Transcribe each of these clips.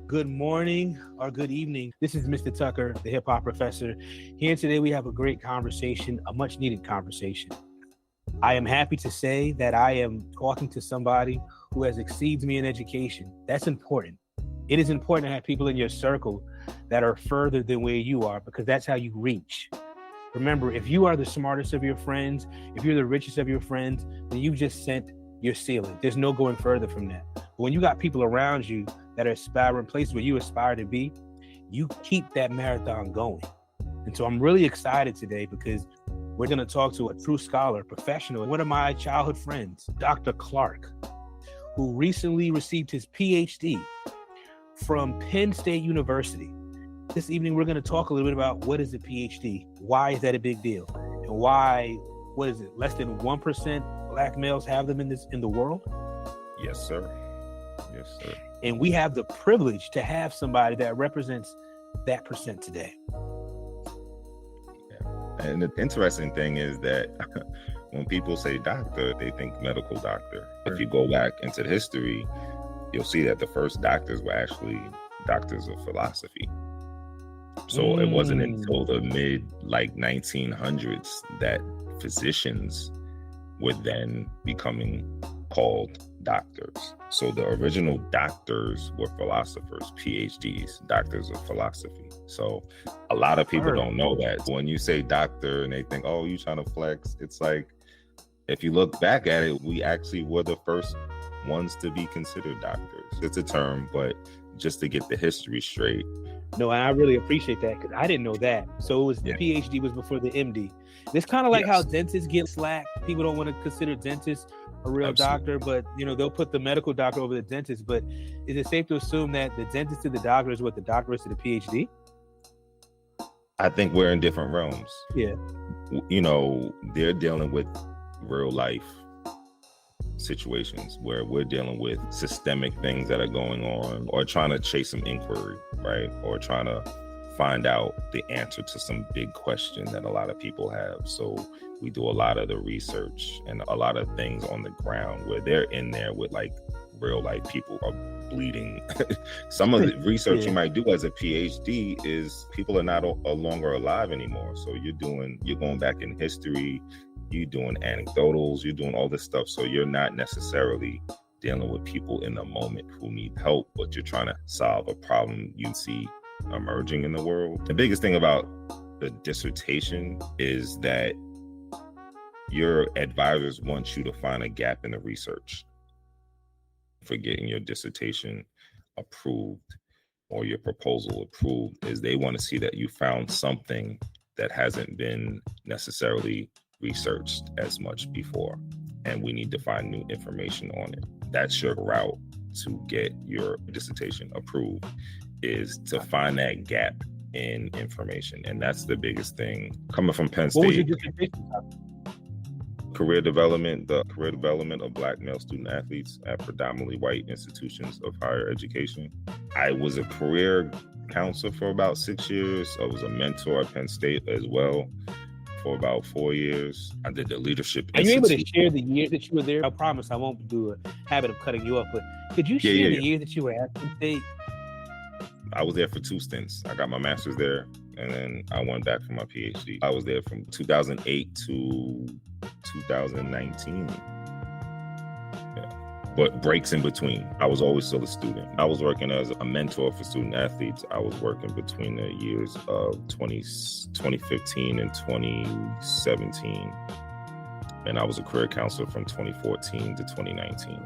Good morning or good evening. This is Mr. Tucker, the hip hop professor. Here today we have a great conversation, a much needed conversation. I am happy to say that I am talking to somebody who has exceeds me in education. That's important. It is important to have people in your circle that are further than where you are, because that's how you reach. Remember, if you are the smartest of your friends, if you're the richest of your friends, then you've just sent your ceiling. There's no going further from that. But when you got people around you that are aspiring places where you aspire to be, you keep that marathon going. And so I'm really excited today because we're going to talk to a true scholar, professional, one of my childhood friends, Dr. Clarke, who recently received his Ph.D. from Penn State University. This evening, we're going to talk a little bit about what is a PhD, why is that a big deal, and why, what is it, less than 1% Black males have them in the world? Yes, sir. Yes, sir. And we have the privilege to have somebody that represents that percent today. Yeah. And the interesting thing is that when people say doctor, they think medical doctor. If you go back into the history, you'll see that the first doctors were actually doctors of philosophy. So it wasn't until the mid 1900s that physicians were then becoming called doctors. So the original doctors were philosophers, PhDs, doctors of philosophy. So a lot of people don't know that. When you say doctor and they think, oh, you trying to flex, it's like, if you look back at it, we actually were the first ones to be considered doctors. It's a term, but just to get the history straight. No, I really appreciate that because I didn't know that. So it was the PhD was before the MD. It's kind of like how dentists get slack. People don't want to consider dentists a real doctor, but they'll put the medical doctor over the dentist. But is it safe to assume that the dentist to the doctor is what the doctor is to the PhD? I think we're in different realms. Yeah. They're dealing with real life situations where we're dealing with systemic things that are going on, or trying to chase some inquiry, right? Or trying to find out the answer to some big question that a lot of people have. So we do a lot of the research and a lot of things on the ground where they're in there with like real life people are bleeding. Some of the research you might do as a PhD is people are not longer alive anymore. So you're going back in history, you're doing anecdotals, you're doing all this stuff. So you're not necessarily dealing with people in the moment who need help, but you're trying to solve a problem you see emerging in the world. The biggest thing about the dissertation is that your advisors want you to find a gap in the research for getting your dissertation approved or your proposal approved. Is they want to see that you found something that hasn't been necessarily researched as much before, and we need to find new information on it. That's your route to get your dissertation approved, is to find that gap in information. And that's the biggest thing. Coming from Penn State, what was your dissertation topic? The career development of Black male student athletes at predominantly white institutions of higher education. I was a career counselor for about 6 years. I was a mentor at Penn State as well for about 4 years. I did the leadership. Are you able to share the years that you were there? I promise I won't do a habit of cutting you off, but could you share the years that you were at Penn State? I was there for 2 stints. I got my master's there, and then I went back for my PhD. I was there from 2008 to 2019. But breaks in between. I was always still a student. I was working as a mentor for student athletes. I was working between the years of 2015 and 2017. And I was a career counselor from 2014 to 2019.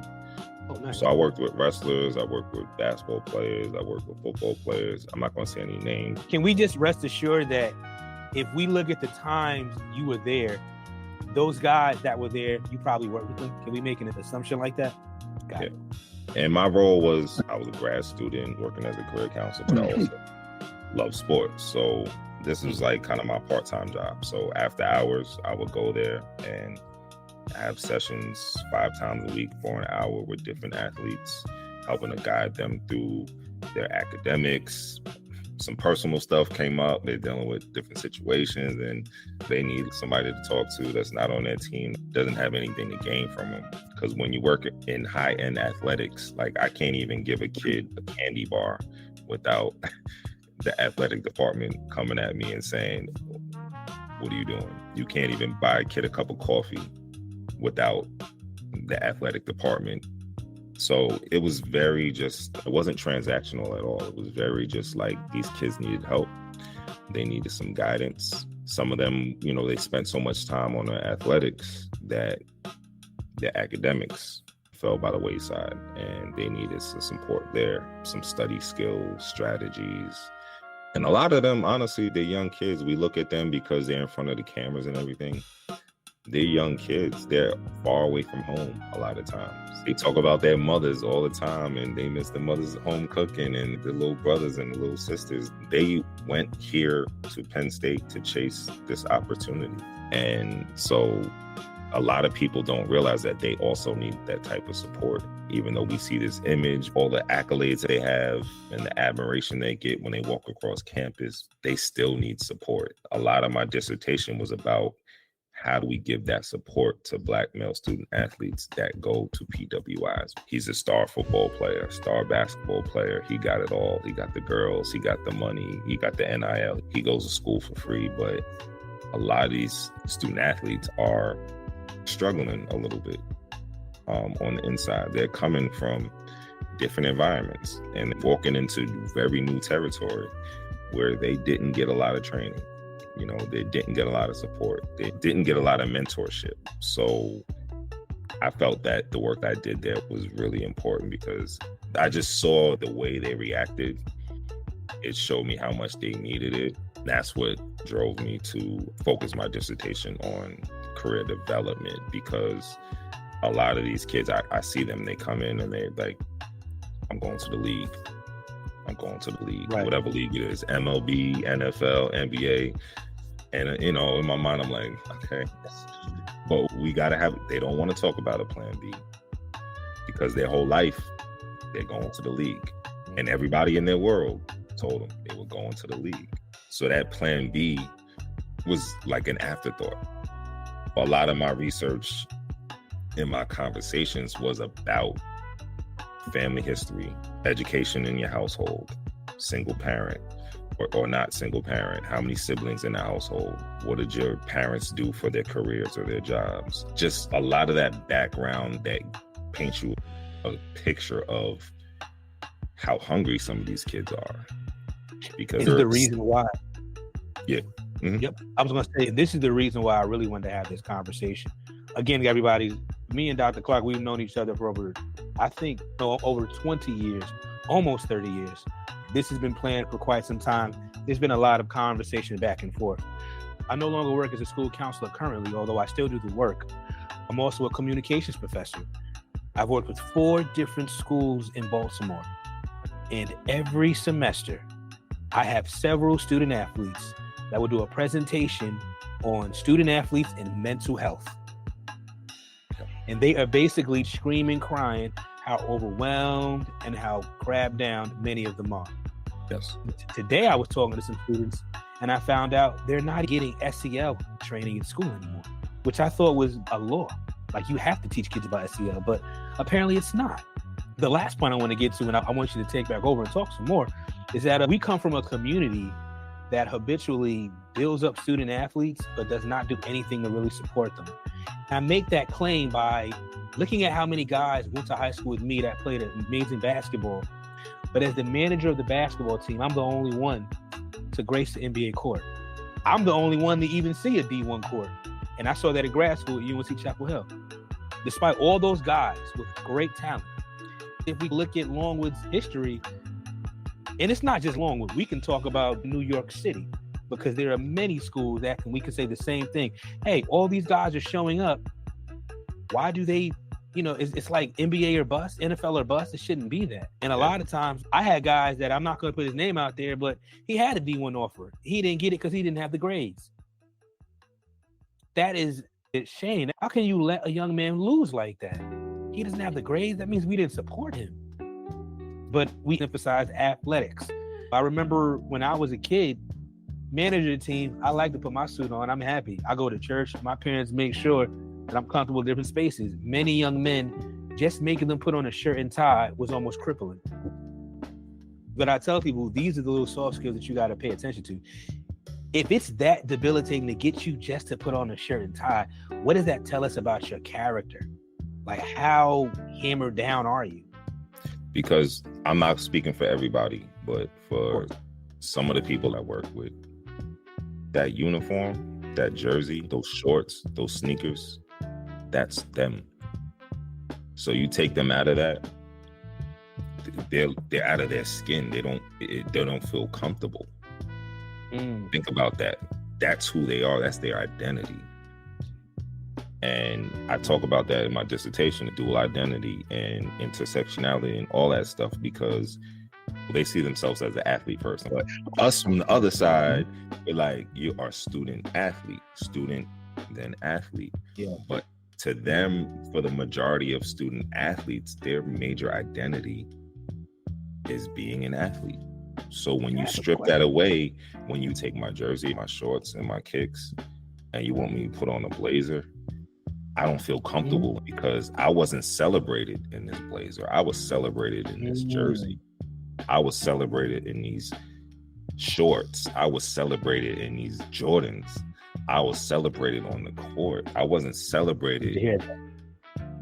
Oh, nice. So I worked with wrestlers, I worked with basketball players, I worked with football players. I'm not going to say any names. Can we just rest assured that if we look at the times you were there, those guys that were there, you probably worked with them? Can we make an assumption like that? Got it. And my role was, I was a grad student working as a career counselor, but I also love sports. So this was like kind of my part-time job. So after hours, I would go there and have sessions 5 times a week for an hour with different athletes, helping to guide them through their academics. Some personal stuff came up. They're dealing with different situations and they need somebody to talk to that's not on their team, doesn't have anything to gain from them. Because when you work in high-end athletics, like I can't even give a kid a candy bar without the athletic department coming at me and saying, what are you doing? You can't even buy a kid a cup of coffee without the athletic department. So it was it wasn't transactional at all. It was very just like these kids needed help. They needed some guidance. Some of them, they spent so much time on their athletics that their academics fell by the wayside, and they needed some support there, some study skills, strategies. And a lot of them, honestly, they're young kids. We look at them because they're in front of the cameras and everything. They're young kids. They're far away from home a lot of times. They talk about their mothers all the time, and they miss the mothers home cooking and the little brothers and the little sisters. They went here to Penn State to chase this opportunity. And so a lot of people don't realize that they also need that type of support. Even though we see this image, all the accolades they have and the admiration they get when they walk across campus, they still need support. A lot of my dissertation was about how do we give that support to Black male student athletes that go to PWIs? He's a star football player, star basketball player. He got it all. He got the girls. He got the money. He got the NIL. He goes to school for free. But a lot of these student athletes are struggling a little bit on the inside. They're coming from different environments and walking into very new territory where they didn't get a lot of training. They didn't get a lot of support. They didn't get a lot of mentorship. So I felt that the work I did there was really important because I just saw the way they reacted. It showed me how much they needed it. That's what drove me to focus my dissertation on career development, because a lot of these kids, I see them, they come in and they're like, I'm going to the league. I'm going to the league, right. Whatever league it is, MLB, NFL, NBA. And, in my mind, I'm like, okay, but we got to they don't want to talk about a plan B because their whole life, they're going to the league. And everybody in their world told them they were going to the league. So that plan B was like an afterthought. A lot of my research in my conversations was about family history, education in your household, single parent or not single parent, how many siblings in the household, what did your parents do for their careers or their jobs? Just a lot of that background that paints you a picture of how hungry some of these kids are. Because this is the reason why. Yeah. Mm-hmm. Yep. I was going to say, this is the reason why I really wanted to have this conversation. Again, everybody, me and Dr. Clarke, we've known each other for over 20 years, almost 30 years. This has been planned for quite some time. There's been a lot of conversation back and forth. I no longer work as a school counselor currently, although I still do the work. I'm also a communications professor. I've worked with 4 different schools in Baltimore. And every semester, I have several student athletes that will do a presentation on student athletes and mental health. And they are basically screaming, crying how overwhelmed and how crabbed down many of them are. Yes. Today I was talking to some students and I found out they're not getting SEL training in school anymore, which I thought was a law. Like you have to teach kids about SEL, but apparently it's not. The last point I want to get to, and I want you to take back over and talk some more, is that we come from a community that habitually builds up student athletes, but does not do anything to really support them. I make that claim by looking at how many guys went to high school with me that played amazing basketball. But as the manager of the basketball team, I'm the only one to grace the NBA court. I'm the only one to even see a D1 court. And I saw that at grad school at UNC Chapel Hill. Despite all those guys with great talent, if we look at Longwood's history, and it's not just Longwood, we can talk about New York City, because there are many schools that we can say the same thing. Hey, all these guys are showing up. Why do they, it's like NBA or bust, NFL or bust. It shouldn't be that. And a lot of times I had guys that, I'm not going to put his name out there, but he had a D1 offer. He didn't get it because he didn't have the grades. That is a shame. How can you let a young man lose like that? He doesn't have the grades. That means we didn't support him. But we emphasize athletics. I remember when I was a kid, manager of the team, I like to put my suit on. I'm happy. I go to church. My parents make sure that I'm comfortable in different spaces. Many young men, just making them put on a shirt and tie was almost crippling. But I tell people, these are the little soft skills that you got to pay attention to. If it's that debilitating to get you just to put on a shirt and tie, what does that tell us about your character? Like, how hammered down are you? Because I'm not speaking for everybody, but for some of the people I work with, that uniform, that jersey, those shorts, those sneakers, that's them. So you take them out of that, they're out of their skin. They don't feel comfortable. Think about that. That's who they are. That's their identity. And I talk about that in my dissertation, dual identity and intersectionality and all that stuff, because they see themselves as an athlete person. But us from the other side, we're like, you are student, then athlete. Yeah. But to them, for the majority of student athletes, their major identity is being an athlete. So when you strip that away, when you take my jersey, my shorts, and my kicks, and you want me to put on a blazer, I don't feel comfortable because I wasn't celebrated in this blazer. I was celebrated in this jersey. I was celebrated in these shorts. I was celebrated in these Jordans. I was celebrated on the court. I wasn't celebrated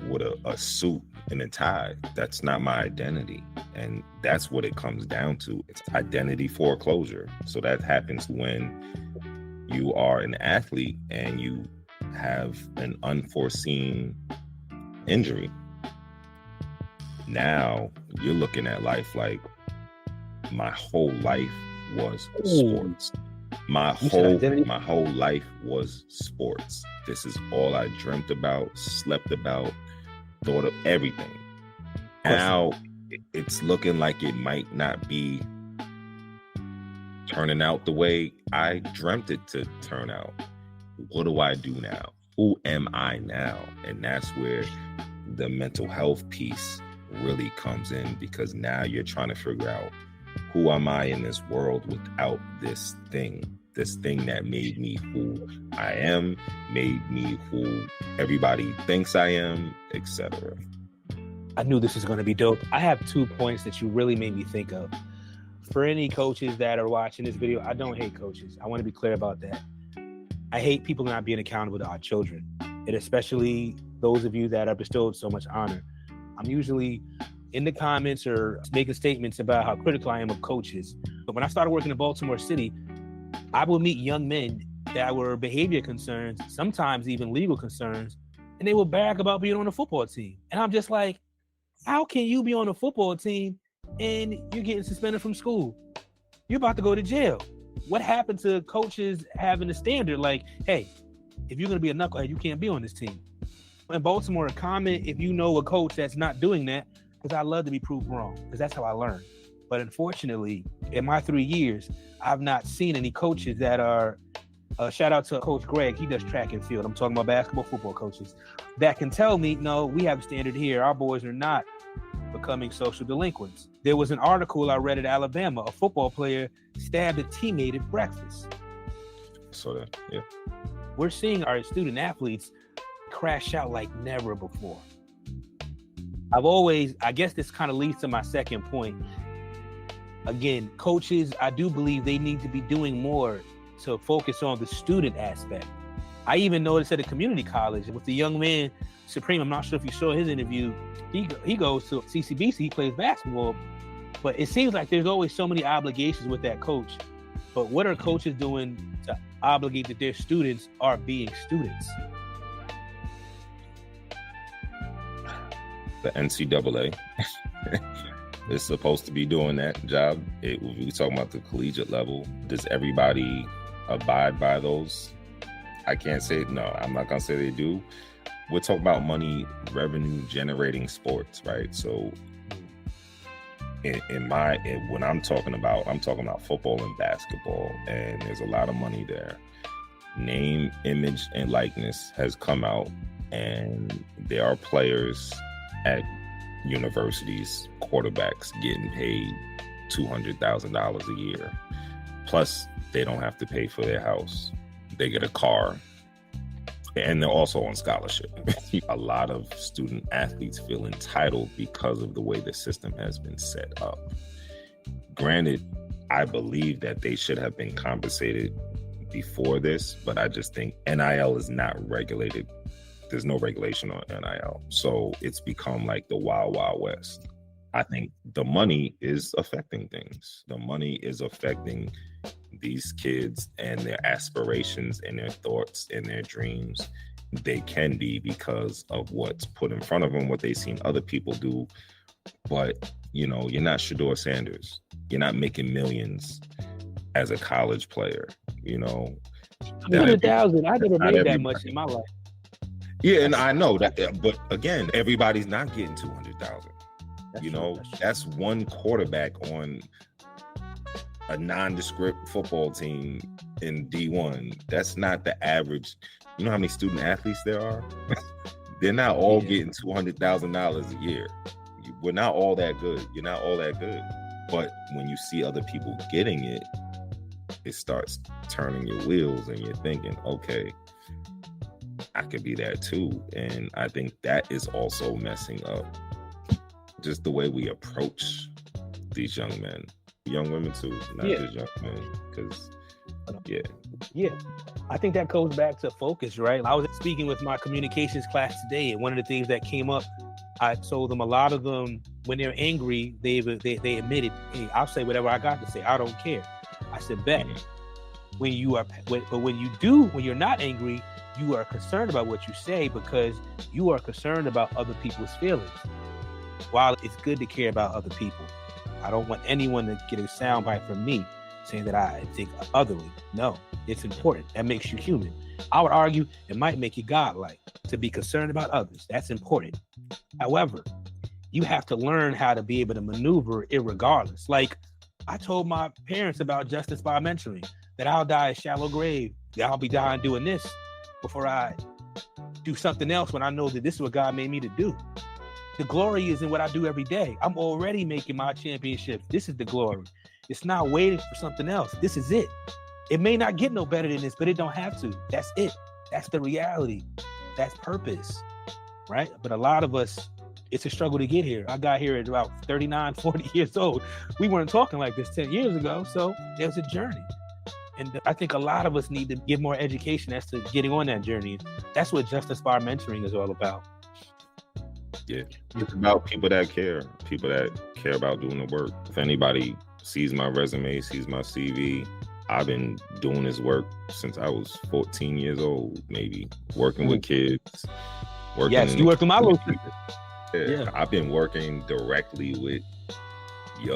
with a suit and a tie. That's not my identity. And that's what it comes down to. It's identity foreclosure. So that happens when you are an athlete and you have an unforeseen injury. Now you're looking at life like, my whole life was sports. My whole life was sports. This is all I dreamt about, slept about, thought of, everything. Now it's looking like it might not be turning out the way I dreamt it to turn out. What do I do now? Who am I now? And that's where the mental health piece really comes in, because now you're trying to figure out, who am I in this world without this thing that made me who I am, made me who everybody thinks I am, etc. I knew this was going to be dope. I have 2 points that you really made me think of. For any coaches that are watching this video, I don't hate coaches. I want to be clear about that. I hate people not being accountable to our children, and especially those of you that are bestowed so much honor. I'm usually in the comments or making statements about how critical I am of coaches. But when I started working in Baltimore City, I would meet young men that were behavior concerns, sometimes even legal concerns, and they would brag about being on a football team. And I'm just like, how can you be on a football team and you're getting suspended from school? You're about to go to jail. What happened to coaches having a standard like, hey, if you're going to be a knucklehead, you can't be on this team? In Baltimore, comment if you know a coach that's not doing that, because I love to be proved wrong, because that's how I learn. But unfortunately, in my 3 years, I've not seen any coaches that are, shout out to Coach Greg, he does track and field. I'm talking about basketball, football coaches that can tell me, no, we have a standard here. Our boys are not becoming social delinquents. There was an article I read at Alabama, a football player stabbed a teammate at breakfast. So that, yeah. We're seeing our student athletes crash out like never before. I guess this kind of leads to my second point. Again, coaches, I do believe they need to be doing more to focus on the student aspect. I even noticed at a community college with the young man, Supreme, I'm not sure if you saw his interview, he goes to CCBC, he plays basketball, but it seems like there's always so many obligations with that coach. But what are coaches doing to obligate that their students are being students? The NCAA is supposed to be doing that job. We talking about the collegiate level. Does everybody abide by those? I can't say no. I'm not gonna say they do. We're talking about money, revenue generating sports, right? So, when I'm talking about football and basketball, and there's a lot of money there. Name, image, and likeness has come out, and there are players at universities, quarterbacks getting paid $200,000 a year. Plus, they don't have to pay for their house. They get a car, and they're also on scholarship. A lot of student athletes feel entitled because of the way the system has been set up. Granted, I believe that they should have been compensated before this, but I just think NIL is not regulated. There's no regulation on NIL. So it's become like the wild, wild west. I think the money is affecting things. The money is affecting these kids and their aspirations and their thoughts and their dreams. They can be because of what's put in front of them, what they've seen other people do. But, you know, you're not Shedeur Sanders. You're not making millions as a college player, you know. 100,000. I never made that much in my life. Yeah, and I know that, but again, everybody's not getting 200,000. You know, that's one quarterback on a nondescript football team in D1. That's not the average. You know how many student athletes there are? They're not all getting $200,000 a year. We're not all that good. You're not all that good. But when you see other people getting it, it starts turning your wheels and you're thinking, okay, I could be that too. And I think that is also messing up just the way we approach these young men, young women too, not just young men. Because, I think that goes back to focus, right? I was speaking with my communications class today, and one of the things that came up, I told them a lot of them, when they're angry, they admitted, hey, I'll say whatever I got to say. I don't care. I said, bet. When you're not angry, you are concerned about what you say because you are concerned about other people's feelings. While it's good to care about other people, I don't want anyone to get a soundbite from me saying that I think otherly. No, it's important. That makes you human. I would argue it might make you godlike to be concerned about others. That's important. However, you have to learn how to be able to maneuver irregardless. Like I told my parents about justice by mentoring, that I'll die a shallow grave. That I'll be dying doing this before I do something else when I know that this is what God made me to do. The glory is in what I do every day. I'm already making my championships. This is the glory. It's not waiting for something else. This is it. It may not get no better than this, but it don't have to. That's it. That's the reality. That's purpose, right? But a lot of us, it's a struggle to get here. I got here at about 39, 40 years old. We weren't talking like this 10 years ago, so it was a journey. And I think a lot of us need to get more education as to getting on that journey. That's what Justice by Mentoring is all about. Yeah, it's about people that care about doing the work. If anybody sees my resume, sees my CV, I've been doing this work since I was 14 years old, maybe, working with kids. Yes, you worked with my little kid. Yeah, I've been working directly with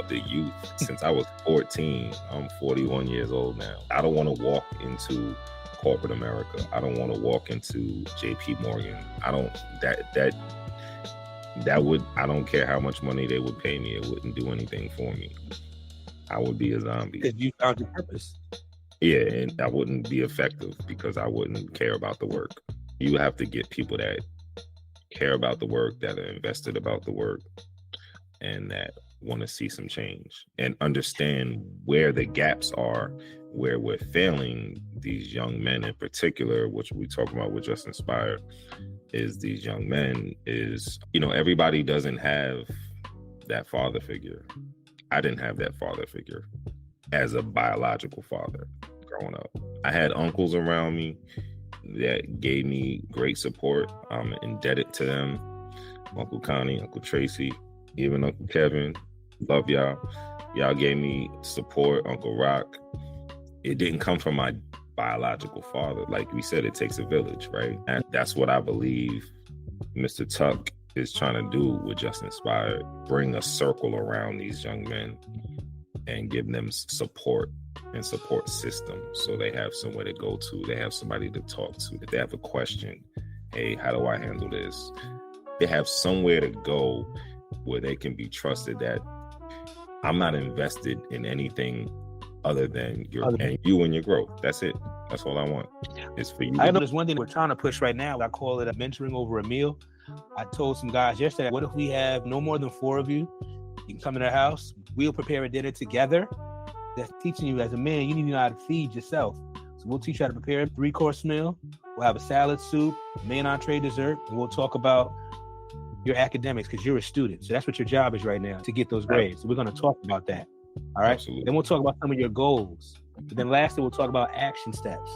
the youth since I was 14. I'm 41 years old now. I don't want to walk into corporate America. I don't want to walk into JP Morgan. I don't care how much money they would pay me. It wouldn't do anything for me. I would be a zombie. Because you found your purpose. Yeah, and I wouldn't be effective because I wouldn't care about the work. You have to get people that care about the work, that are invested about the work, and that want to see some change and understand where the gaps are, where we're failing these young men in particular, which we talk about with Just Inspired, is these young men is, everybody doesn't have that father figure. I didn't have that father figure as a biological father growing up. I had uncles around me that gave me great support. I'm indebted to them. Uncle Connie, Uncle Tracy, even Uncle Kevin. Love y'all. Y'all gave me support. Uncle Rock. It didn't come from my biological father. Like we said, it takes a village, right? And that's what I believe Mr. Tuck is trying to do with Just Inspired. Bring a circle around these young men and give them support and support system so they have somewhere to go to. They have somebody to talk to. If they have a question, hey, how do I handle this? They have somewhere to go where they can be trusted that I'm not invested in anything other than you and your growth. That's it. That's all I want. It's for you. I know there's one thing we're trying to push right now. I call it a mentoring over a meal. I told some guys yesterday, what if we have no more than 4 of you? You can come in our house. We'll prepare a dinner together. That's teaching you as a man, you need to know how to feed yourself. So we'll teach you how to prepare a 3-course meal. We'll have a salad, soup, main entree, dessert, and we'll talk about your academics because you're a student. So that's what your job is right now, to get those grades. So we're going to talk about that. All right. Absolutely. Then we'll talk about some of your goals. But then lastly, we'll talk about action steps.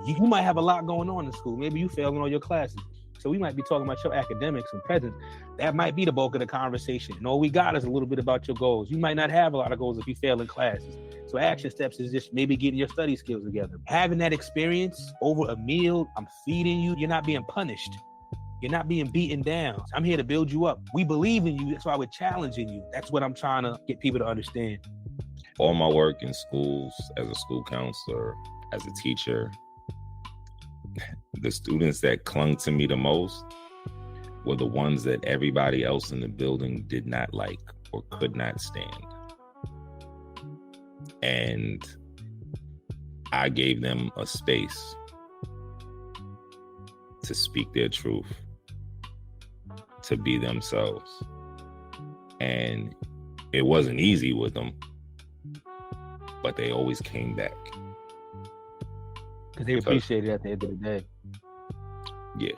You might have a lot going on in school. Maybe you fail in all your classes. So we might be talking about your academics and presence. That might be the bulk of the conversation. And all we got is a little bit about your goals. You might not have a lot of goals if you fail in classes. So action steps is just maybe getting your study skills together. Having that experience over a meal, I'm feeding you. You're not being punished. You're not being beaten down. I'm here to build you up. We believe in you. That's why we're challenging you. That's what I'm trying to get people to understand. All my work in schools, as a school counselor, as a teacher, the students that clung to me the most were the ones that everybody else in the building did not like or could not stand. And I gave them a space to speak their truth, to be themselves. And it wasn't easy with them, but they always came back. Because they appreciate it at the end of the day. Yeah.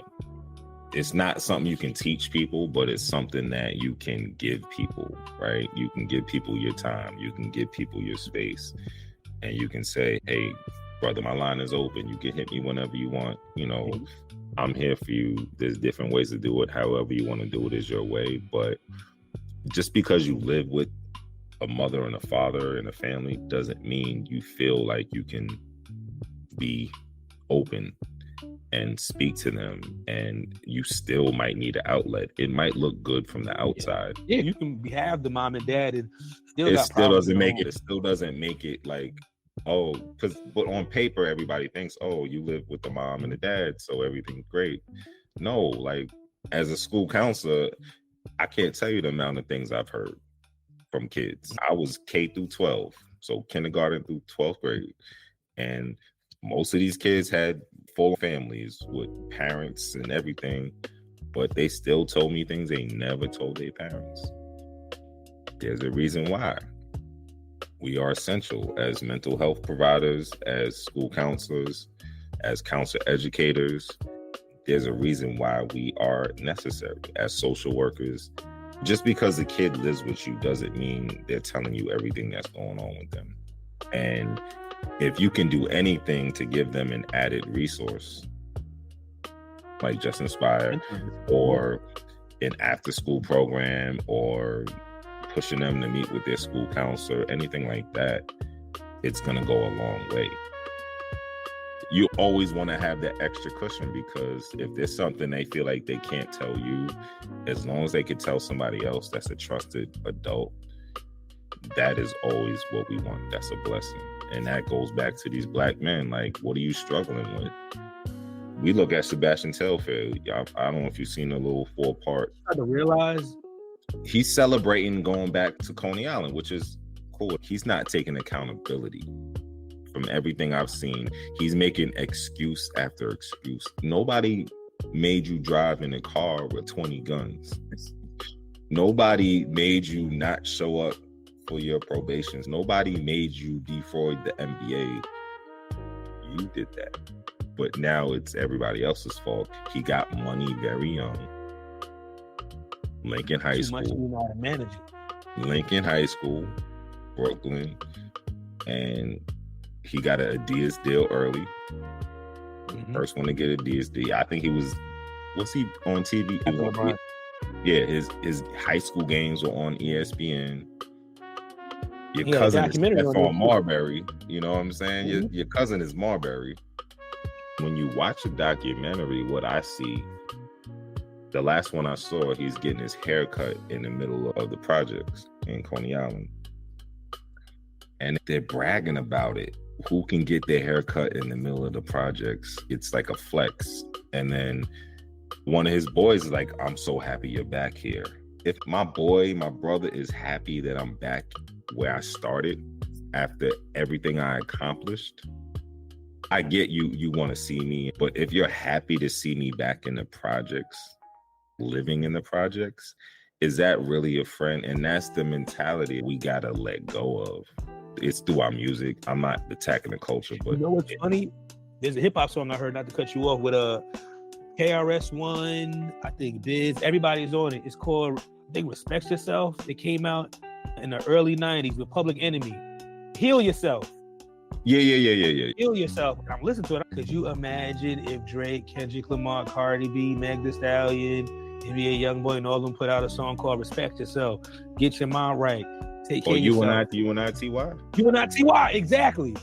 It's not something you can teach people, but it's something that you can give people, right? You can give people your time. You can give people your space. And you can say, hey, brother, my line is open. You can hit me whenever you want. You know, I'm here for you. There's different ways to do it. However you want to do it is your way. But just because you live with a mother and a father and a family doesn't mean you feel like you can be open and speak to them, and you still might need an outlet. It might look good from the outside. Yeah, you can have the mom and dad and still it got still doesn't problems. make it. It still doesn't make it like, oh, but on paper everybody thinks, oh, you live with the mom and the dad, so everything's great. No, like as a school counselor, I can't tell you the amount of things I've heard from kids. I was K through 12, so kindergarten through 12th grade, and most of these kids had full families with parents and everything, but they still told me things they never told their parents. There's a reason why. We are essential as mental health providers, as school counselors, as counselor educators. There's a reason why we are necessary as social workers. Just because a kid lives with you doesn't mean they're telling you everything that's going on with them. And if you can do anything to give them an added resource, like Just Inspire, or an after-school program, or pushing them to meet with their school counselor, anything like that, it's going to go a long way. You always want to have that extra cushion, because if there's something they feel like they can't tell you, as long as they could tell somebody else that's a trusted adult, that is always what we want. That's a blessing. And that goes back to these Black men. Like, what are you struggling with? We look at Sebastian Telfair. I don't know if you've seen a little 4-part. I had to realize he's celebrating going back to Coney Island, which is cool. He's not taking accountability. From everything I've seen, he's making excuse after excuse. Nobody made you drive in a car with 20 guns. Nobody made you not show up for your probations. Nobody made you defraud the NBA. You did that. But now it's everybody else's fault. He got money very young. Lincoln High School. Too much, you know how to manage it. Lincoln High School, Brooklyn, and he got an Adidas deal early. First one to get Adidas deal. I think he was he on TV? He was on, yeah, his high school games were on ESPN. Your cousin is Stephon Marbury. You know what I'm saying? Your cousin is Marbury. When you watch a documentary, what I see, the last one I saw, he's getting his hair cut in the middle of the projects in Coney Island. And they're bragging about it. Who can get their hair cut in the middle of the projects? It's like a flex. And then one of his boys is like, I'm so happy you're back here. If my brother is happy that I'm back where I started after everything I accomplished, I get you want to see me. But if you're happy to see me back in the projects, living in the projects, is that really a friend? And that's the mentality we got to let go of. It's through our music. I'm not attacking the culture, but... You know what's funny? There's a hip-hop song I heard, not to cut you off, with KRS-One, I think Biz, everybody's on it. It's called, I think, Respect Yourself. It came out in the early 90s with Public Enemy. Heal Yourself. Yeah. Heal Yourself. I'm listening to it. Could you imagine if Drake, Kendrick Lamar, Cardi B, Meg Thee Stallion, NBA Youngboy, and all of them put out a song called Respect Yourself, Get Your Mind Right, Take Care of Yourself. You and I, T.Y. You and I, T.Y. Exactly.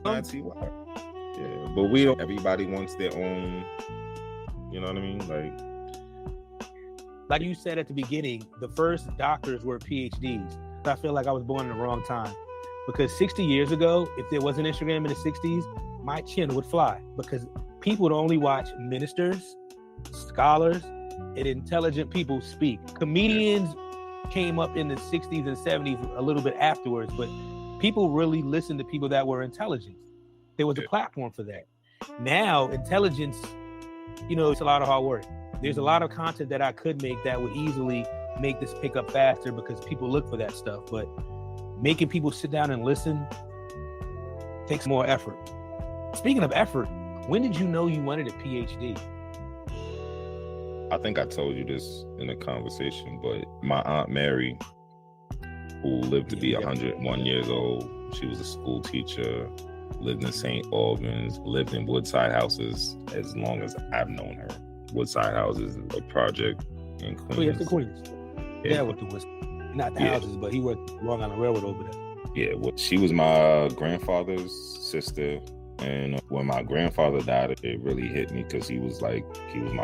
Not T.Y. Yeah, but we don't. Everybody wants their own. You know what I mean? Like you said at the beginning, the first doctors were PhDs. I feel like I was born in the wrong time. Because 60 years ago, if there was an Instagram in the 60s, my chin would fly because people would only watch ministers, scholars, and intelligent people speak. Comedians came up in the 60s and 70s a little bit afterwards, but people really listened to people that were intelligent. There was a platform for that. Now, intelligence, it's a lot of hard work. There's a lot of content that I could make that would easily make this pick up faster because people look for that stuff. But making people sit down and listen takes more effort. Speaking of effort, when did you know you wanted a PhD? I think I told you this in a conversation, but my Aunt Mary, who lived to be 101 years old, she was a school teacher, lived in St. Albans, lived in Woodside Houses as long as I've known her. Woodside Houses is a project in Queens. Oh, yes, the Queens. Yeah, with the Woodside. Not the houses, but he worked Long Island Railroad over there. Yeah, well, she was my grandfather's sister. And when my grandfather died, it really hit me because he was my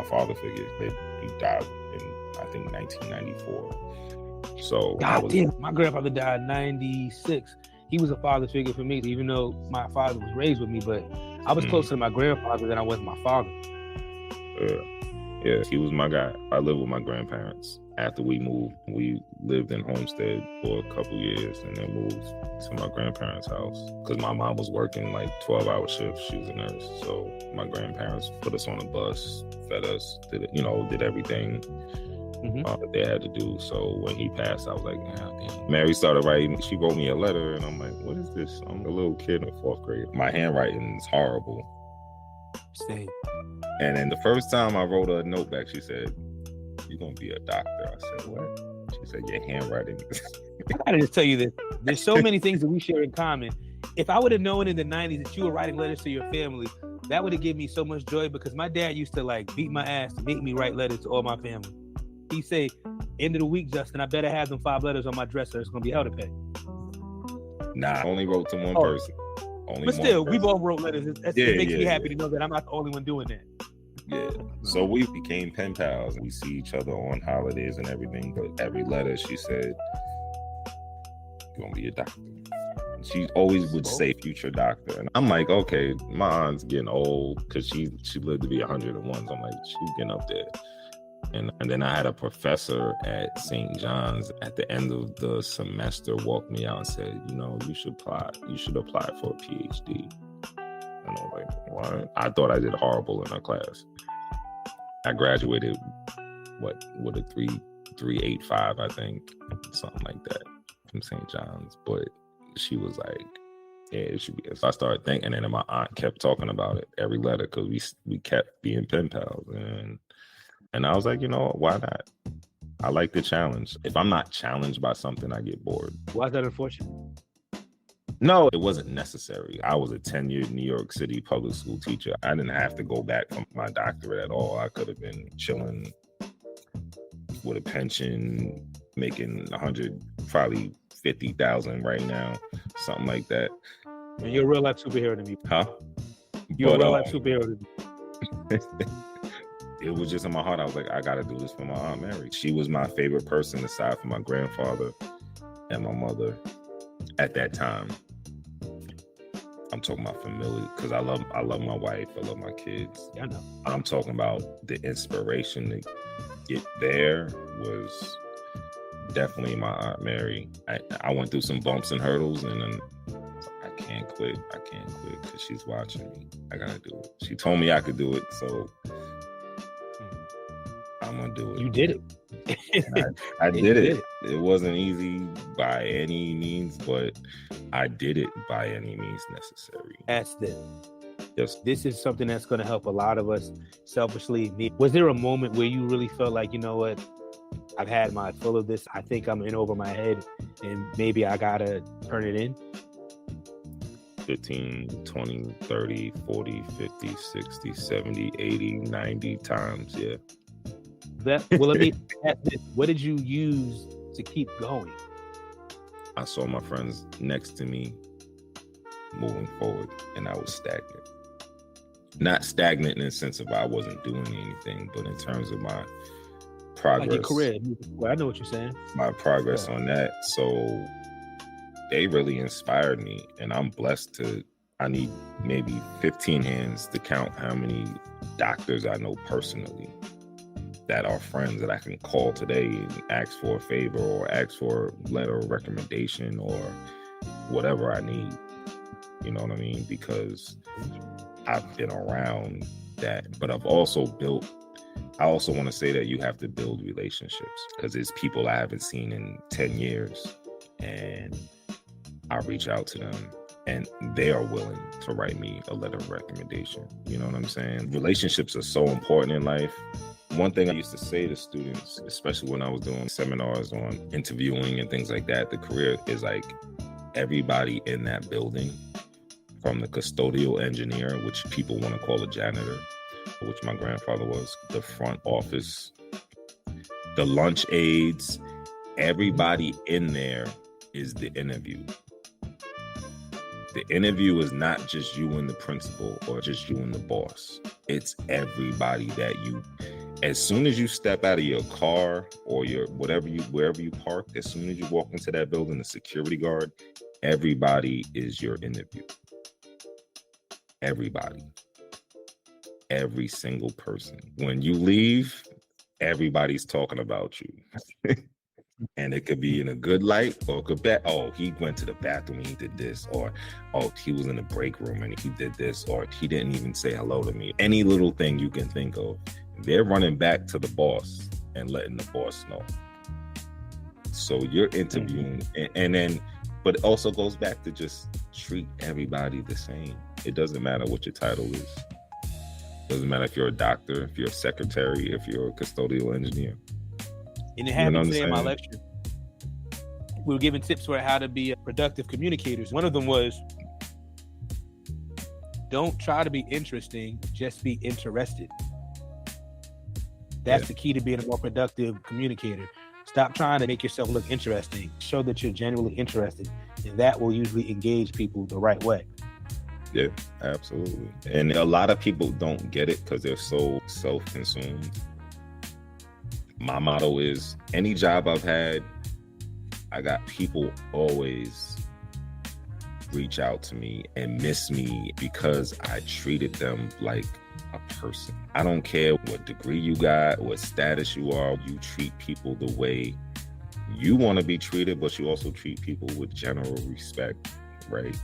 father figure. He died in, I think, 1994. So my grandfather died in 96. He was a father figure for me, even though my father was raised with me, but I was closer to my grandfather than I was my father. Yeah, he was my guy. I lived with my grandparents. After we moved, we lived in Homestead for a couple years and then moved to my grandparents' house because my mom was working 12-hour shifts. She was a nurse. So my grandparents put us on a bus, fed us, did everything that they had to do. So when he passed, I was like, damn. Mary started writing. She wrote me a letter and I'm like, what is this? I'm a little kid in 4th grade. My handwriting is horrible. Same. And then the first time I wrote her a note back, she said, "You're gonna be a doctor." I said, "What?" She said, "Your handwriting." I gotta just tell you this. There's so many things that we share in common. If I would have known in the 90s that you were writing letters to your family, that would have given me so much joy because my dad used to beat my ass to make me write letters to all my family. He'd say, "End of the week, Justin, I better have them 5 letters on my dresser. It's gonna be hell to pay." Nah, I only wrote to one person. But still, we both wrote letters. It makes me happy to know that I'm not the only one doing that. Yeah. So we became pen pals. We see each other on holidays and everything. But every letter she said, "You're gonna be a doctor." She always would say future doctor. And I'm like, okay, my aunt's getting old because she lived to be 101. So I'm like, she's getting up there. And then I had a professor at St. John's at the end of the semester walked me out and said, you should apply for a PhD. And I was like, what? I thought I did horrible in her class. I graduated, with a 3.85, I think, something like that from St. John's. But she was like, yeah, it should be. So I started thinking, and then my aunt kept talking about it every letter because we kept being pen pals. And I was like, why not? I like the challenge. If I'm not challenged by something, I get bored. Why is that unfortunate? No, it wasn't necessary. I was a 10-year New York City public school teacher. I didn't have to go back for my doctorate at all. I could have been chilling with a pension, making probably 50,000 right now, something like that. And you're a real life superhero to me. Huh? You're a real life superhero to me. It was just in my heart. I was like, I got to do this for my Aunt Mary. She was my favorite person aside from my grandfather and my mother at that time. I'm talking about familiar because I love my wife. I love my kids. Yeah, I know. I'm talking about the inspiration to get there was definitely my Aunt Mary. I went through some bumps and hurdles and then I can't quit because she's watching me. I got to do it. She told me I could do it, so I'm going to do it. You did it. I did it. It wasn't easy by any means, but I did it by any means necessary. That's it. Yes. This is something that's going to help a lot of us selfishly. Was there a moment where you really felt like, you know what, I've had my full of this. I think I'm in over my head and maybe I gotta turn it in. 15, 20, 30, 40, 50, 60, 70, 80, 90 times. Yeah. What did you use to keep going? I saw my friends next to me moving forward and I was stagnant. Not stagnant in the sense of I wasn't doing anything, but in terms of my progress. Like your career. Well, I know what you're saying. My progress on that. So they really inspired me, and I'm blessed I need maybe 15 hands to count how many doctors I know personally that are friends that I can call today and ask for a favor or ask for a letter of recommendation or whatever I need. You know what I mean? Because I've been around that, but I also want to say that you have to build relationships, because there's people I haven't seen in 10 years and I reach out to them and they are willing to write me a letter of recommendation. You know what I'm saying? Relationships are so important in life. One thing I used to say to students, especially when I was doing seminars on interviewing and things like that, the career is like everybody in that building, from the custodial engineer, which people want to call a janitor, which my grandfather was, the front office, the lunch aides, everybody in there is the interview. The interview is not just you and the principal or just you and the boss. It's everybody that as soon as you step out of your car or wherever you park, as soon as you walk into that building, the security guard, everybody is your interview. Everybody. Every single person. When you leave, everybody's talking about you. And it could be in a good light, or it could be, oh, he went to the bathroom and he did this, or oh, he was in the break room and he did this, or he didn't even say hello to me. Any little thing you can think of, they're running back to the boss and letting the boss know. So you're interviewing, and then, but it also goes back to just treat everybody the same. It doesn't matter what your title is. It doesn't matter if you're a doctor, if you're a secretary, if you're a custodial engineer. And it happened today in my lecture. We were giving tips for how to be productive communicators. One of them was, don't try to be interesting, just be interested. That's the key to being a more productive communicator. Stop trying to make yourself look interesting. Show that you're genuinely interested, and that will usually engage people the right way. Yeah, absolutely. And a lot of people don't get it because they're so self-consumed. My motto is, any job I've had, I got people always reach out to me and miss me because I treated them like a person. I don't care what degree you got, what status you are, you treat people the way you want to be treated, but you also treat people with general respect, right?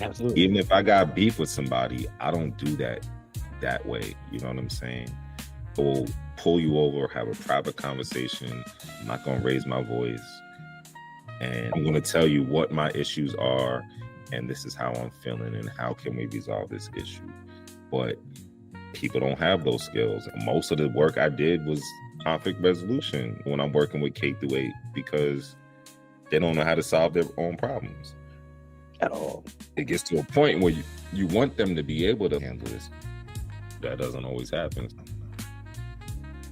Absolutely. Even if I got beef with somebody, I don't do that way. You know what I'm saying? I will pull you over, have a private conversation. I'm not going to raise my voice. And I'm going to tell you what my issues are, and this is how I'm feeling, and how can we resolve this issue. But people don't have those skills. Most of the work I did was conflict resolution when I'm working with K through 8, because they don't know how to solve their own problems at all. It gets to a point where you want them to be able to handle this. That doesn't always happen.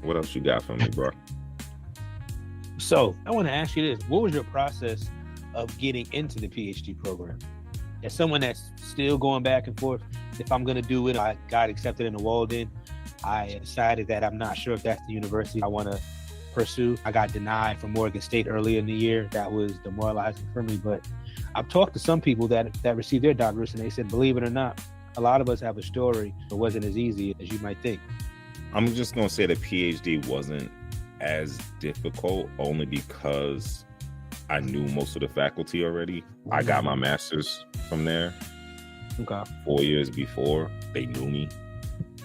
What else you got for me, bro? So I want to ask you this. What was your process of getting into the PhD program? As someone that's still going back and forth, if I'm going to do it, I got accepted into Walden. I decided that I'm not sure if that's the university I want to pursue. I got denied from Morgan State earlier in the year. That was demoralizing for me. But I've talked to some people that received their doctorates, and they said, believe it or not, a lot of us have a story. It wasn't as easy as you might think. I'm just going to say the PhD wasn't as difficult only because I knew most of the faculty already. I got my master's from there. Okay. 4 years before, they knew me.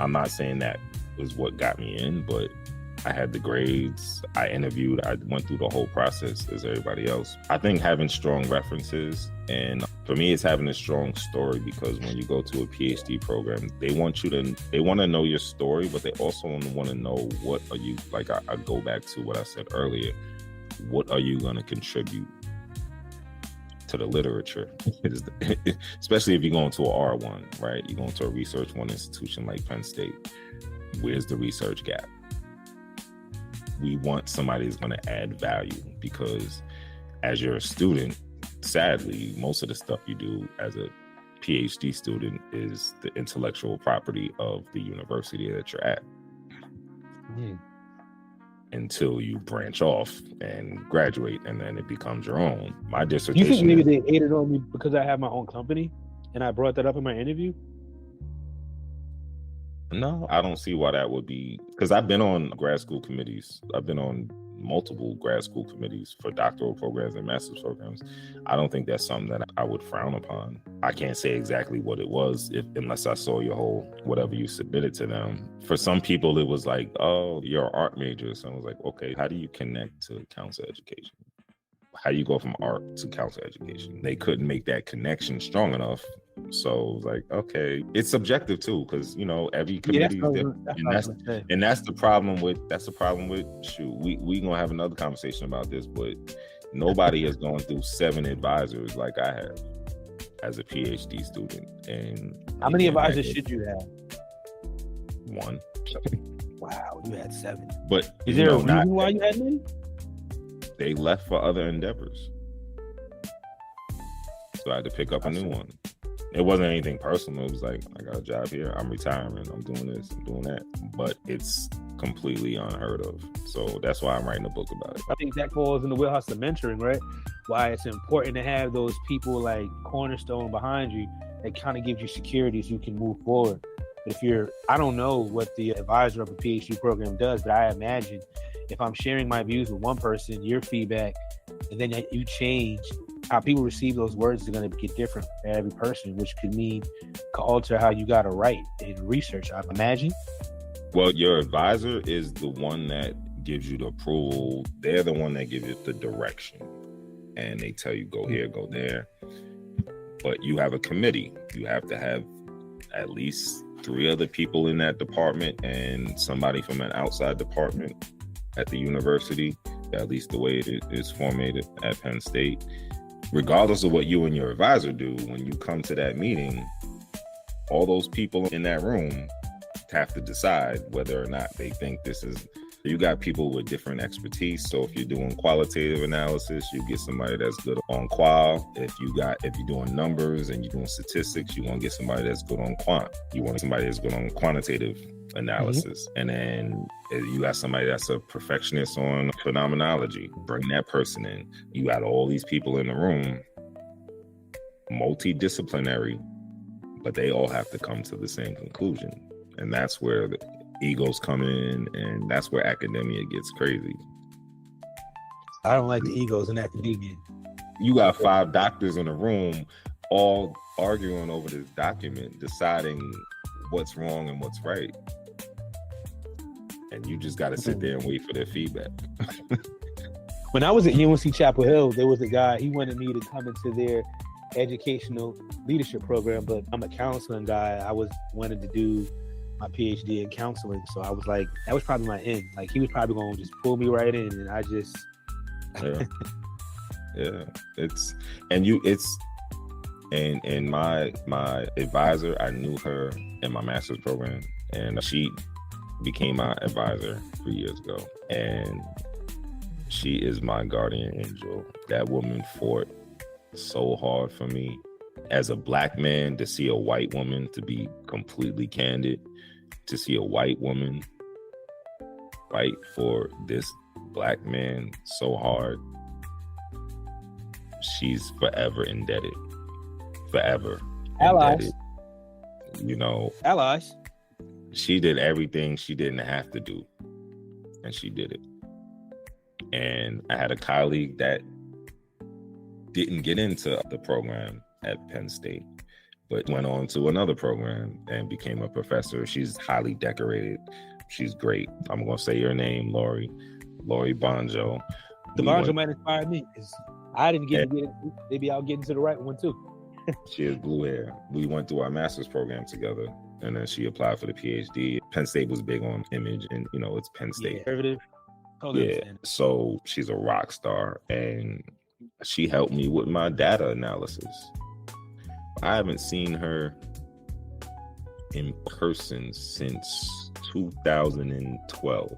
I'm not saying that was what got me in, but I had the grades, I interviewed, I went through the whole process as everybody else. I think having strong references, and for me, it's having a strong story, because when you go to a PhD program, they want to know your story, but they also want to know what are you, like I go back to what I said earlier, what are you going to contribute to the literature? Especially if you're going to a R1, right? You're going to a research one institution like Penn State. Where's the research gap? We want somebody who's going to add value, because as you're a student, sadly, most of the stuff you do as a PhD student is the intellectual property of the university that you're at. Until you branch off and graduate, and then it becomes your own. My dissertation. You think maybe they hated on me because I have my own company and I brought that up in my interview? No, I don't see why that would be, because I've been on grad school committees. I've been on multiple grad school committees for doctoral programs and master's programs. I don't think that's something that I would frown upon. I can't say exactly what it was unless I saw your whole, whatever you submitted to them. For some people, it was like, oh, you're an art major. So I was like, okay, how do you connect to counselor education? How do you go from art to counselor education? They couldn't make that connection strong enough. So like, okay, it's subjective too, because every committee, and that's the problem with shoot. We gonna have another conversation about this, but nobody has gone through 7 advisors like I have as a PhD student. And how many advisors should you have? 1. Wow, you had 7. But is there a reason why you had many? They left for other endeavors, so I had to pick up a new one. It wasn't anything personal. It was like, I got a job here, I'm retiring, I'm doing this, I'm doing that. But it's completely unheard of. So that's why I'm writing a book about it. I think that falls in the wheelhouse of mentoring, right? Why it's important to have those people like cornerstone behind you that kind of gives you security so you can move forward. But I don't know what the advisor of a PhD program does, but I imagine if I'm sharing my views with one person, your feedback, and then you change, how people receive those words is going to get different for every person, which could alter how you got to write and research, I imagine. Well, your advisor is the one that gives you the approval. They're the one that gives you the direction, and they tell you go here, go there. But you have a committee. You have to have at least 3 other people in that department and somebody from an outside department at the university, at least the way it is formatted at Penn State. Regardless of what you and your advisor do, when you come to that meeting, all those people in that room have to decide whether or not they think this is, you got people with different expertise. So if you're doing qualitative analysis, you get somebody that's good on qual. If you're doing numbers and you're doing statistics, you want to get somebody that's good on quant. You want somebody that's good on quantitative analysis. And then you got somebody that's a perfectionist on phenomenology. Bring that person in. You got all these people in the room, multidisciplinary, but they all have to come to the same conclusion. And that's where the egos come in, and that's where academia gets crazy. I don't like the egos in academia. You got 5 doctors in a room all arguing over this document, deciding what's wrong and what's right. And you just got to sit there and wait for their feedback. When I was at UNC Chapel Hill, there was a guy, he wanted me to come into their educational leadership program, but I'm a counseling guy. I wanted to do my PhD in counseling. So I was like, that was probably my end. Like, he was probably going to just pull me right in, and I just... Yeah. And my advisor, I knew her in my master's program, and she became my advisor 3 years ago. And she is my guardian angel. That woman fought so hard for me. As a Black man, to see a white woman, to be completely candid, to see a white woman fight for this Black man so hard, she's forever indebted. Forever allies. Indebted. Allies. She did everything she didn't have to do, and she did it. And I had a colleague that didn't get into the program at Penn State, but went on to another program and became a professor. She's highly decorated, She's great. I'm gonna say your name, Lori Bonjo. The Bonjo might inspire me because I didn't get it. Maybe I'll get into the right one too. She has blue hair. We went through our master's program together, and then she applied for the PhD. Penn State was big on image, and it's Penn State. Conservative. Totally understand. So she's a rock star, and she helped me with my data analysis. I haven't seen her in person since 2012.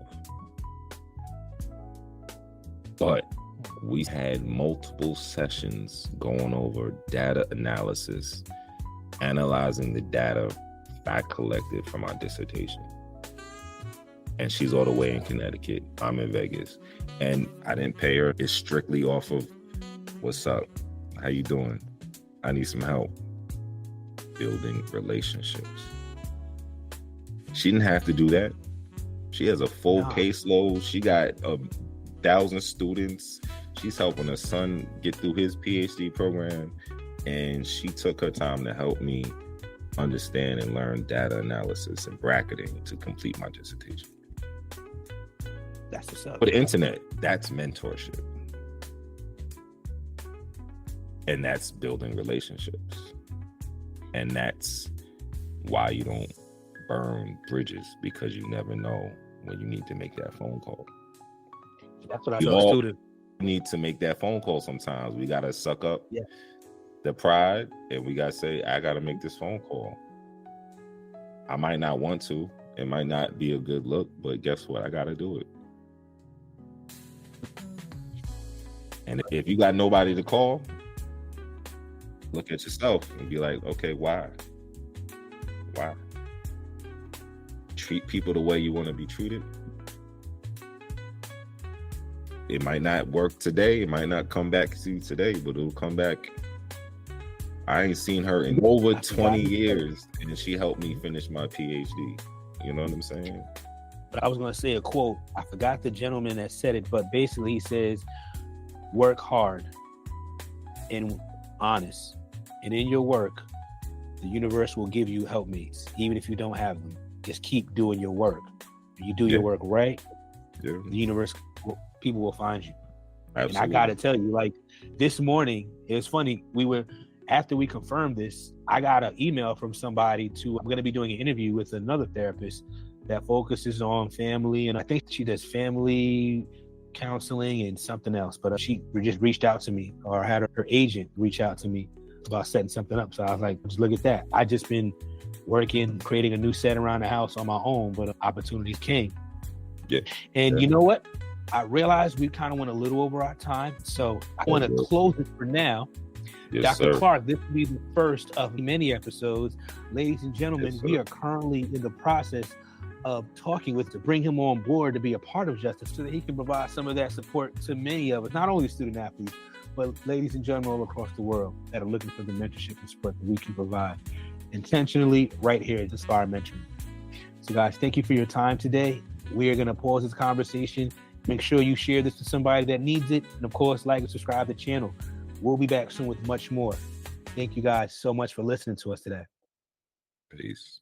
But we had multiple sessions going over data analysis, analyzing the data I collected from my dissertation. And she's all the way in Connecticut. I'm in Vegas. And I didn't pay her. It's strictly off of, what's up? How you doing? I need some help building relationships. She didn't have to do that. She has a full caseload. She got 1,000 students. She's helping her son get through his PhD program. And she took her time to help me understand and learn data analysis and bracketing to complete my dissertation. That's what's up. But the internet, that's mentorship. And that's building relationships. And that's why you don't burn bridges, because you never know when you need to make that phone call. That's what I tell students. Need to make that phone call sometimes. We got to suck up the pride, and we got to say, I got to make this phone call. I might not want to. It might not be a good look, but guess what? I got to do it. And if you got nobody to call, look at yourself and be like, okay, why? Why? Treat people the way you want to be treated. It might not work today. It might not come back to you today, but it'll come back. I ain't seen her in over 20 years, and she helped me finish my PhD. You know what I'm saying? But I was going to say a quote. I forgot the gentleman that said it, but basically he says, work hard and honest. And in your work, the universe will give you helpmates, even if you don't have them. Just keep doing your work. If you do your work right, the universe, people will find you. Absolutely. And I got to tell you, like this morning, it was funny. After we confirmed this, I got an email from somebody I'm going to be doing an interview with another therapist that focuses on family. And I think she does family counseling and something else. But she just reached out to me, or had her agent reach out to me about setting something up. So I was like, just look at that. I just been working, creating a new set around the house on my own, but opportunities came. Yeah. And you know what? I realized we kind of went a little over our time. So I want to close it for now. Yes, Dr. sir. Clarke, this will be the first of many episodes. Ladies and gentlemen, we are currently in the process of talking to bring him on board to be a part of Justice, so that he can provide some of that support to many of us, not only student athletes, but ladies and gentlemen all across the world that are looking for the mentorship and support that we can provide intentionally right here at Inspire Mentoring. So guys, thank you for your time today. We are going to pause this conversation. Make sure you share this to somebody that needs it. And of course, like and subscribe to the channel. We'll be back soon with much more. Thank you guys so much for listening to us today. Peace.